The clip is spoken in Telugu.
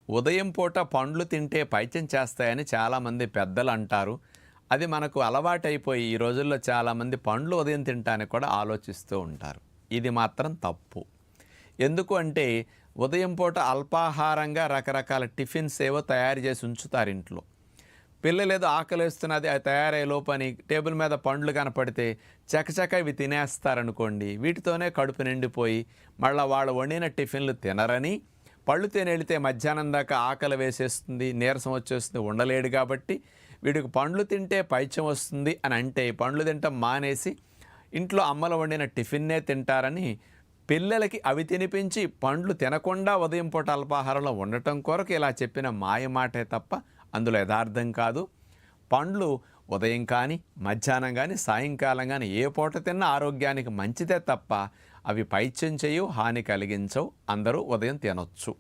ఉదయం పూట పండ్లు తింటే పైత్యం చేస్తాయని చాలామంది పెద్దలు అంటారు. అది మనకు అలవాటైపోయి ఈ రోజుల్లో చాలామంది పండ్లు ఉదయం తినటానికి కూడా ఆలోచిస్తూ ఉంటారు. ఇది మాత్రం తప్పు. ఎందుకు అంటే ఉదయం పూట అల్పాహారంగా రకరకాల టిఫిన్స్ ఏవో తయారు చేసి ఉంచుతారు ఇంట్లో. పిల్లలేదో ఆకలేస్తున్నది అది తయారయ్యే లోపని టేబుల్ మీద పండ్లు కనపడితే చకచక ఇవి తినేస్తారనుకోండి. వీటితోనే కడుపు నిండిపోయి మళ్ళీ వాళ్ళు వండిన టిఫిన్లు తినరని, పళ్ళు తినెళితే మధ్యాహ్నం దాకా ఆకలి వేసేస్తుంది, నీరసం వచ్చేస్తుంది, ఉండలేడు కాబట్టి వీడికి పండ్లు తింటే పైత్యం వస్తుంది అని అంటే పండ్లు తింటాం మానేసి ఇంట్లో అమ్మలు వండిన టిఫిన్నే తింటారని పిల్లలకి అవి తినిపించి పండ్లు తినకుండా ఉదయం పూట అల్పాహారంలో ఉండటం కొరకు ఇలా చెప్పిన మాయ మాటే తప్ప అందులో యథార్థం కాదు. పండ్లు ఉదయం కానీ మధ్యాహ్నం కానీ సాయంకాలం కానీ ఏ పూట తిన్నా ఆరోగ్యానికి మంచిదే తప్ప అవి పైత్యం చేయవు, హాని కలిగించవు. అందరూ ఉదయం తినొచ్చు.